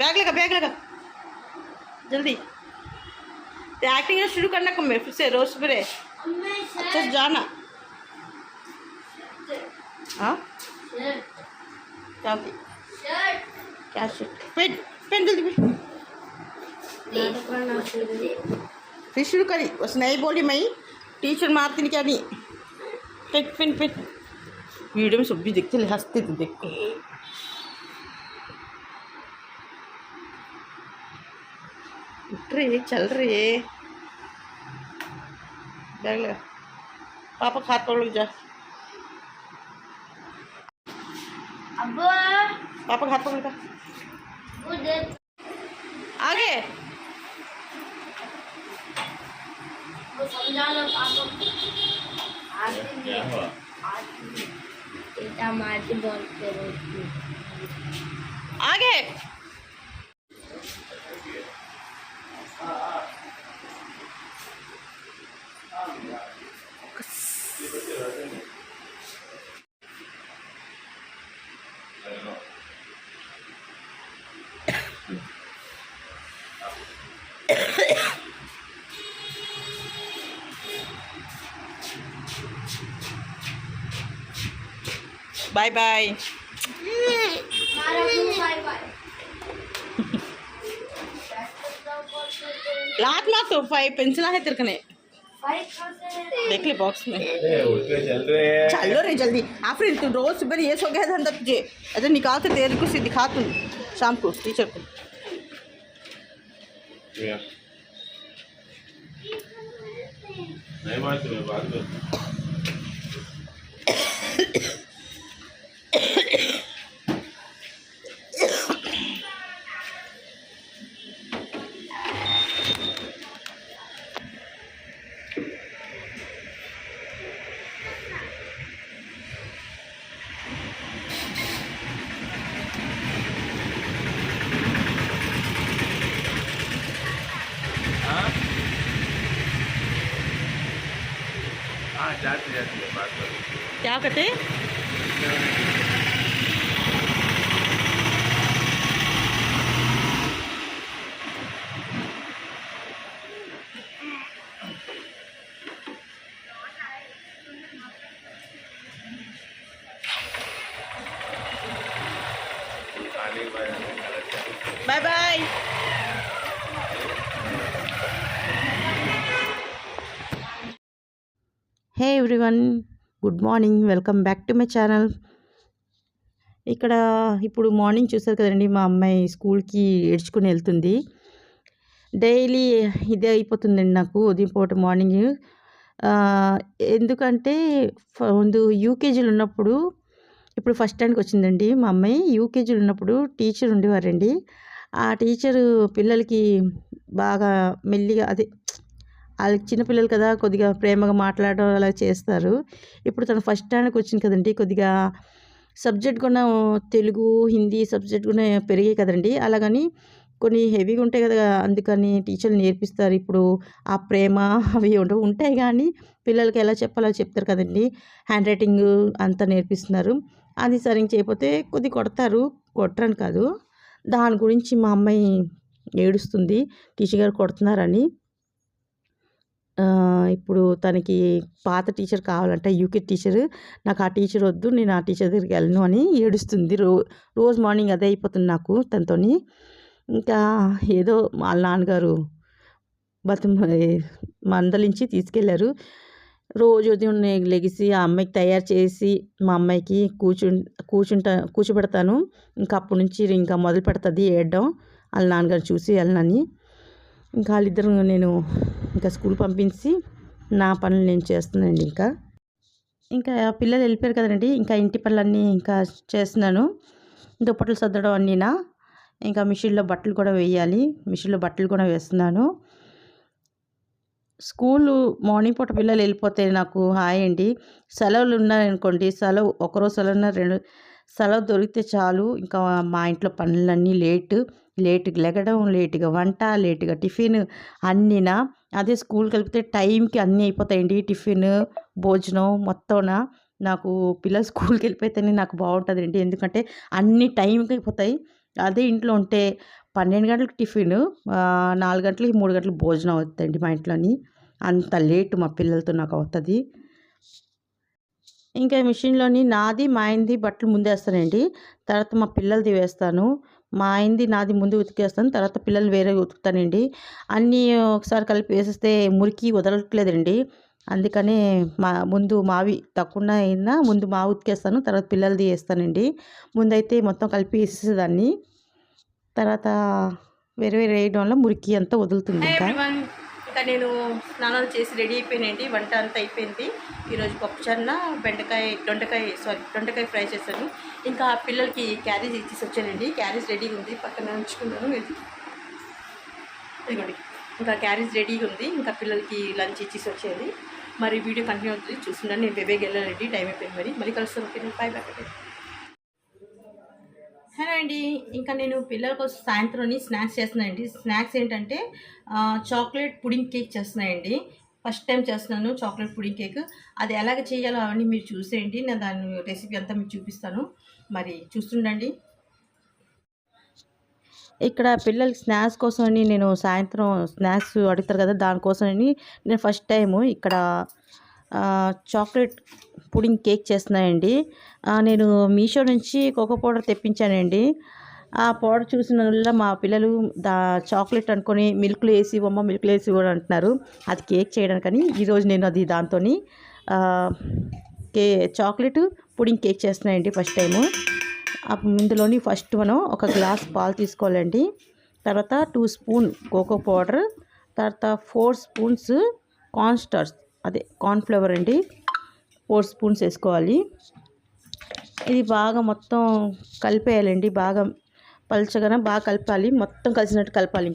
Bag लगा जल्दी। Acting शुरू करना कम है फिर से रोज सवेरे अच्छा से जाना। हाँ क्या शर्ट पेन पेन जल्दी फिर शुरू करी बस नहीं बोली मैं टीचर मारती नहीं क्या नहीं पेन पेन पेन वीडियो में सब भी देखते हंसते थे देखो। उठ रही चल रही है बैग लगा पापा हाथ पकड़ जा पापा हाथ पकड़ आगे समझा लो पापा आगे बाय बाय लात ना तो 5 पेंसिल है तेरे कने देख ले बॉक्स में चल रहे जल्दी आफरीन तू रोज सुबह ये सो गया धंधा तुझे अच्छा निकाल के तेरे को दिखा तू शाम को टीचर को नहीं बात जाती है बात करो क्या कहते bye bye hey everyone good morning welcome back to my channel. ఇక్కడ ఇప్పుడు మార్నింగ్ చూసారు కదండి మా అమ్మాయి స్కూల్కి ఏడ్చుకుని వెళ్తుంది। డైలీ ఇదే అయిపోతుందండి నాకు ఉదయం పూట మార్నింగ్। ఎందుకంటే ముందు యూకేజీలో ఉన్నప్పుడు ఇప్పుడు ఫస్ట్ స్టాండ్కి వచ్చిందండి మా అమ్మాయి। యూకేజీలో ఉన్నప్పుడు టీచర్ ఉండేవారండి। ఆ టీచరు పిల్లలకి బాగా మెల్లిగా అదే వాళ్ళకి చిన్నపిల్లలు కదా కొద్దిగా ప్రేమగా మాట్లాడడం అలా చేస్తారు। ఇప్పుడు తను ఫస్ట్ స్టాండ్కి వచ్చింది కదండి కొద్దిగా సబ్జెక్ట్ కూడా తెలుగు హిందీ సబ్జెక్ట్ కూడా పెరిగాయి కదండి అలాగని కొన్ని హెవీగా ఉంటాయి కదా అందుకని టీచర్లు నేర్పిస్తారు। ఇప్పుడు ఆ ప్రేమ అవి ఉంటాయి కానీ పిల్లలకి ఎలా చెప్పాలో చెప్తారు కదండి। హ్యాండ్ రైటింగ్ అంతా నేర్పిస్తున్నారు। అది సరిగ్గా చేయకపోతే కొద్దిగా కొడతారు కొట్టరని కాదు దాని గురించి మా అమ్మాయి ఏడుస్తుంది టీచర్ గారు కొడుతున్నారని। ఇప్పుడు తనకి పాత టీచర్ కావాలంట యూకే టీచర్ నాకు ఆ టీచర్ వద్దు నేను ఆ టీచర్ దగ్గరికి వెళ్ళను అని ఏడుస్తుంది। రోజు మార్నింగ్ అదే అయిపోతుంది నాకు తనతోని। ఇంకా ఏదో వాళ్ళ నాన్నగారు మందలించి తీసుకెళ్లారు। రోజు ఉదయం లెగిసి ఆ అమ్మాయికి తయారు చేసి మా అమ్మాయికి కూర్చోబెడతాను। ఇంకా అప్పటి నుంచి ఇంకా మొదలు పెడుతుంది ఏడడం వాళ్ళ నాన్నగారు చూసి వెళ్ళనని। ఇంకా వాళ్ళిద్దరు నేను ఇంకా స్కూల్ పంపించి నా పనులు నేను చేస్తున్నానండి। ఇంకా పిల్లలు వెళ్ళిపోయారు కదండి ఇంకా ఇంటి పనులన్నీ ఇంకా చేస్తున్నాను। దుప్పట్లు సర్దడం అన్నీనా ఇంకా మిషన్లో బట్టలు కూడా వేయాలి మిషన్లో బట్టలు కూడా వేస్తున్నాను। స్కూలు మార్నింగ్ పూట పిల్లలు వెళ్ళిపోతే నాకు హాయ్ అండి। సెలవులు ఉన్నాయనుకోండి సెలవు ఒకరోజు సెలవు ఉన్న 2 సెలవు దొరికితే చాలు ఇంకా మా ఇంట్లో పనులన్నీ లేట్గా లెగడం లేట్గా వంట లేట్గా టిఫిన్ అన్నీనా। అదే స్కూల్కి వెళ్తే టైంకి అన్నీ అయిపోతాయండి టిఫిన్ భోజనం మొత్తంనా। నాకు పిల్లలు స్కూల్కి వెళ్ళిపోతేనే నాకు బాగుంటుందండి ఎందుకంటే అన్నీ టైంకి అయిపోతాయి। అదే ఇంట్లో ఉంటే 12 గంటలకు టిఫిన్, 4 గంటలకి 3 గంటలకు భోజనం అవుతుందండి మా ఇంట్లోని. అంత లేట్ మా పిల్లలతో నాకు అవుతుంది. ఇంకా మిషన్‌లోని నాది, మా ఆయనది బట్టలు ముందేస్తానండి. తర్వాత మా పిల్లలది వేస్తాను. మా ఆయనది, నాది ముందు ఉతికేస్తాను. తర్వాత పిల్లలు వేరేగా ఉతుకుతానండి. అన్నీ ఒకసారి కలిపి వేసేస్తే మురికి వదలట్లేదండి. అందుకనే ముందు మావి తక్కువ అయినా ముందు మావి ఉతికేస్తాను. తర్వాత పిల్లలది ఏస్తానండి. ముందైతే మొత్తం కలిపి ఏసేసేదాన్ని. తర్వాత వేరే వేరే వేయడం వల్ల మురికి అంతా వదులుతుంది ఇంకా. ఇంకా నేను స్నానాలు చేసి రెడీ అయిపోయానండి. వంట అంతా అయిపోయింది. ఈరోజు పప్పుచారున దొండకాయ ఫ్రై చేశాను. ఇంకా పిల్లలకి క్యారేజ్ ఇచ్చేసి వచ్చానండి. క్యారేజ్ రెడీగా ఉంది, పక్కన ఉంచుకున్నాను. ఇదిగోండి, ఇంకా క్యారేజ్ రెడీగా ఉంది. ఇంకా పిల్లలకి లంచ్ ఇచ్చేసి వచ్చేది. మరి వీడియో కంటిన్యూ అవుతుంది, చూస్తున్నాను. నేను బేబీకి వెళ్ళాలండి, టైం అయిపోయింది. మళ్ళీ కలుస్తాను. Okay, bye bye. హలో అండి, ఇంకా నేను పిల్లల కోసం సాయంత్రం స్నాక్స్ చేస్తున్నానండి. స్నాక్స్ ఏంటంటే చాక్లెట్ పుడింగ్ కేక్ చేస్తున్నానండి. ఫస్ట్ టైం చేస్తున్నాను చాక్లెట్ పుడింగ్ కేక్. అది ఎలాగ చేయాలో అవన్నీ మీరు చూసేయండి. నేను దాని రెసిపీ అంతా మీకు చూపిస్తాను, మరి చూస్తుండండి. ఇక్కడ పిల్లలకి స్నాక్స్ కోసమని నేను సాయంత్రం స్నాక్స్ అడుగుతారు కదా, దానికోసమని నేను ఫస్ట్ టైము ఇక్కడ చాక్లెట్ పుడింగ్ కేక్ చేస్తున్నానండి. నేను మీషో నుంచి కోకో పౌడర్ తెప్పించానండి. ఆ పౌడర్ చూసిన వల్ల మా పిల్లలు చాక్లెట్ అనుకొని మిల్క్లో వేసి మిల్క్లో వేసి కూడా అంటున్నారు. అది కేక్ చేయడానికని ఈరోజు నేను అది దాంతో చాక్లెట్ పుడింగ్ కేక్ చేస్తున్నానండి ఫస్ట్ టైము. ఇందులోని ఫస్ట్ మనం ఒక గ్లాస్ పాలు తీసుకోవాలండి. తర్వాత 2 స్పూన్ కోకో పౌడర్, తర్వాత 4 స్పూన్స్ కార్న్ఫ్లవర్ అండి, 4 స్పూన్స్ వేసుకోవాలి. ఇది బాగా మొత్తం కలిపేయాలండి. బాగా పల్చగా బాగా కలపాలి, మొత్తం కలిసినట్టు కలపాలి.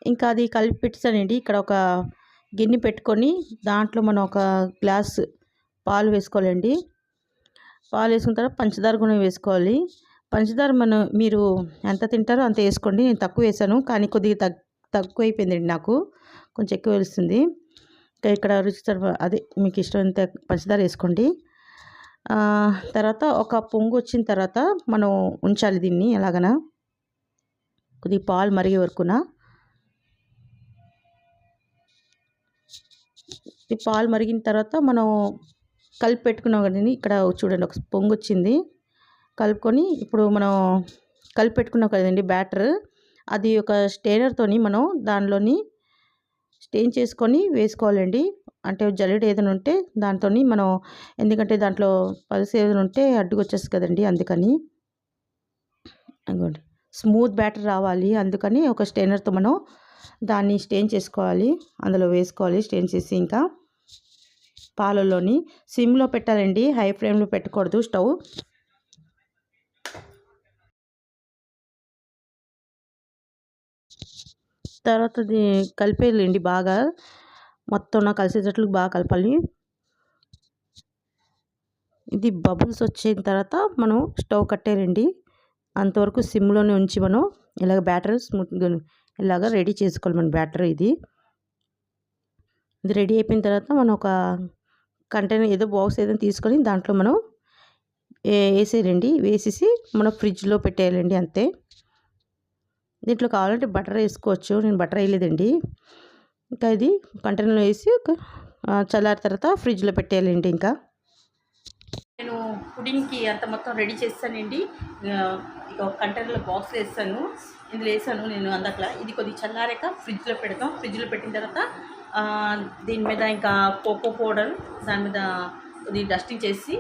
ఇంకా అది కలిపి పెట్టేసానండి. ఇక్కడ ఒక గిన్నె పెట్టుకొని దాంట్లో మనం ఒక గ్లాస్ పాలు వేసుకోవాలండి. పాలు వేసుకున్న తర్వాత పంచదార కూడా వేసుకోవాలి. పంచదార మీరు ఎంత తింటారో అంత వేసుకోండి. నేను తక్కువ వేసాను, కానీ కొద్దిగా తక్కువ అయిపోయిందండి, నాకు కొంచెం ఎక్కువ వేస్తుంది. ఇంకా ఇక్కడ రుచి అదే మీకు ఇష్టమైనంత పంచదార వేసుకోండి. తర్వాత ఒక పొంగు వచ్చిన తర్వాత మనం ఉంచాలి దీన్ని ఎలాగనా, కొద్దిగా పాలు మరిగే వరకున. ఈ పాలు మరిగిన తర్వాత మనం కలిపి పెట్టుకున్నాం కదండి. ఇక్కడ చూడండి, ఒక పొంగు వచ్చింది. కలుపుకొని ఇప్పుడు మనం కలిపి పెట్టుకున్నాం కదండి బ్యాటర్, అది ఒక స్టెయినర్తో మనం దానిలోని స్టెయిన్ చేసుకొని వేసుకోవాలండి. అంటే జల్లెడ ఏదైనా ఉంటే దాంతో మనం, ఎందుకంటే దాంట్లో పలుసు ఏదైనా ఉంటే అడ్డుకు వచ్చేస్తుంది కదండి, అందుకని. అనుకోండి, స్మూత్ బ్యాటర్ రావాలి, అందుకని ఒక స్టెయినర్తో మనం దాన్ని స్టెయిన్ చేసుకోవాలి. అందులో వేసుకోవాలి స్టెయిన్ చేసి. ఇంకా పాలలోని సిమ్లో పెట్టాలండి, హై ఫ్లేమ్లో పెట్టకూడదు స్టవ్. తర్వాత అది కలిపేయాలండి, బాగా మొత్తం కలిసేటట్లు బాగా కలపాలి. ఇది బబుల్స్ వచ్చిన తర్వాత మనం స్టవ్ కట్టేయాలండి. అంతవరకు సిమ్లోనే ఉంచి మనం ఇలాగ బ్యాటర్ స్మూత్గా ఇలాగ రెడీ చేసుకోవాలి. మన బ్యాటర్ ఇది రెడీ అయిపోయిన తర్వాత మనం ఒక కంటైనర్ ఏదో బాక్స్ ఏదైనా తీసుకొని దాంట్లో మనం వేసేయాలండి. వేసేసి మనం ఫ్రిడ్జ్లో పెట్టేయాలండి, అంతే. దీంట్లో కావాలంటే బటర్ వేసుకోవచ్చు, నేను బటర్ వేయలేదండి. ఇంకా ఇది కంటైనర్లో వేసి చల్లారిన తర్వాత ఫ్రిడ్జ్లో పెట్టేయాలండి. ఇంకా నేను పుడింగ్కి అంత మొత్తం రెడీ చేస్తానండి. ఇక ఒక కంటైనర్లో బాక్స్ వేస్తాను, ఇందులో వేసాను నేను అందట్లా. ఇది కొద్దిగా చల్లారాక ఫ్రిడ్జ్లో పెడతాం. ఫ్రిడ్జ్లో పెట్టిన తర్వాత దీని మీద ఇంకా కోకో పౌడర్ దాని మీద కొద్దిగా డస్టింగ్ చేసి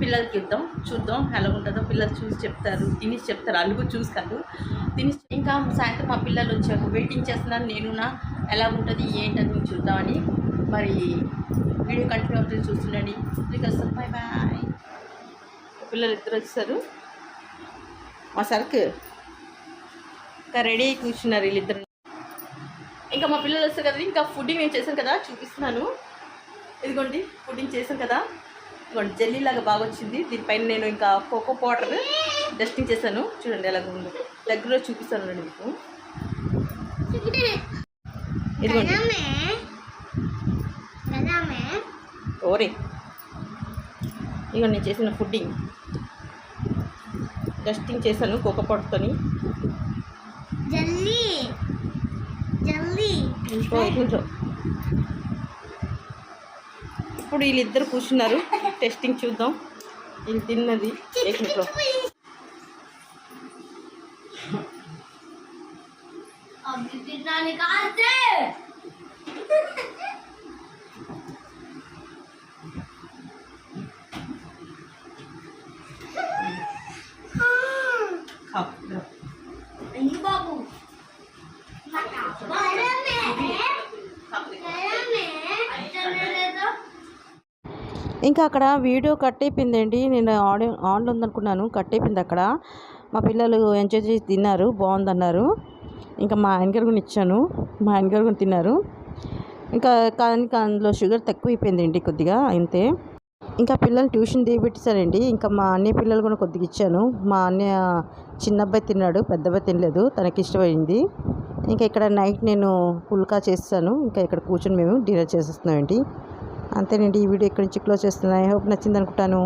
పిల్లలకి ఇద్దాం, చూద్దాం ఎలా ఉంటుందో. పిల్లలు చూసి చెప్తారు, తినేసి చెప్తారు. అల్లుగు చూసి కాదు, తినేసి. ఇంకా సాయంత్రం మా పిల్లలు వచ్చారు, వెయిటింగ్ చేస్తున్నారు. నేను ఎలా ఉంటుంది ఏంటని చూద్దామని. మరి వీడియో కంటిన్యూ అవుతుంది, చూస్తుండండి. Bye bye. పిల్లలు ఇద్దరు వచ్చారు, మా సరుకు ఇంకా రెడీ అయి కూర్చున్నారు వీళ్ళిద్దరు. ఇంకా మా పిల్లలు వస్తారు కదా, ఇంకా ఫుడ్డింగ్ నేను చేశాను కదా చూపిస్తున్నాను. ఇదిగోండి ఫుడ్డింగ్ చేశాను కదా, ఇదిగోండి జెల్లీ లాగా బాగా వచ్చింది. దీనిపైన నేను ఇంకా కోకో పౌడర్ డస్టింగ్ చేశాను. చూడండి ఎలాగ ఉందో, దగ్గరలో చూపిస్తాను రండి మీకు. ఇదిగోండి ఓరే, ఇదిగో నేను చేసిన ఫుడ్డింగ్ డస్టింగ్ చేశాను కోకో పౌడర్తోని. ఇప్పుడు వీళ్ళిద్దరు కూర్చున్నారు, టెస్టింగ్ చూద్దాం వీళ్ళు తిన్నది ఏకంట్లో. బాబు ఇంకా అక్కడ వీడియో కట్ అయిపోయిందండి. నేను ఆన్లో ఉందనుకున్నాను, కట్ అయిపోయింది అక్కడ. మా పిల్లలు ఎంజాయ్ చేసి తిన్నారు, బాగుందన్నారు. ఇంకా మా ఆయనగారు కూడా ఇచ్చాను, మా ఆయనగారు కూడా తిన్నారు. ఇంకా కానీ అందులో షుగర్ తక్కువ అయిపోయిందండి కొద్దిగా, అంతే. ఇంకా పిల్లలు ట్యూషన్ దిగబెట్టేశారండి. ఇంకా మా అన్నయ్య పిల్లలు కూడా కొద్దిగా ఇచ్చాను. మా అన్నయ్య చిన్న అబ్బాయి తిన్నాడు, పెద్ద అబ్బాయి తినలేదు, తనకి ఇష్టమైంది. ఇంకా ఇక్కడ నైట్ నేను పుల్కా చేస్తాను. ఇంకా ఇక్కడ కూర్చొని మేము డిన్నర్ చేసేస్తున్నామండి. అంతేనండి, ఈ వీడియో ఇక్కడి నుంచి క్లోజ్ చేస్తున్నాను. ఐ హోప్ నచ్చింది అనుకుంటాను.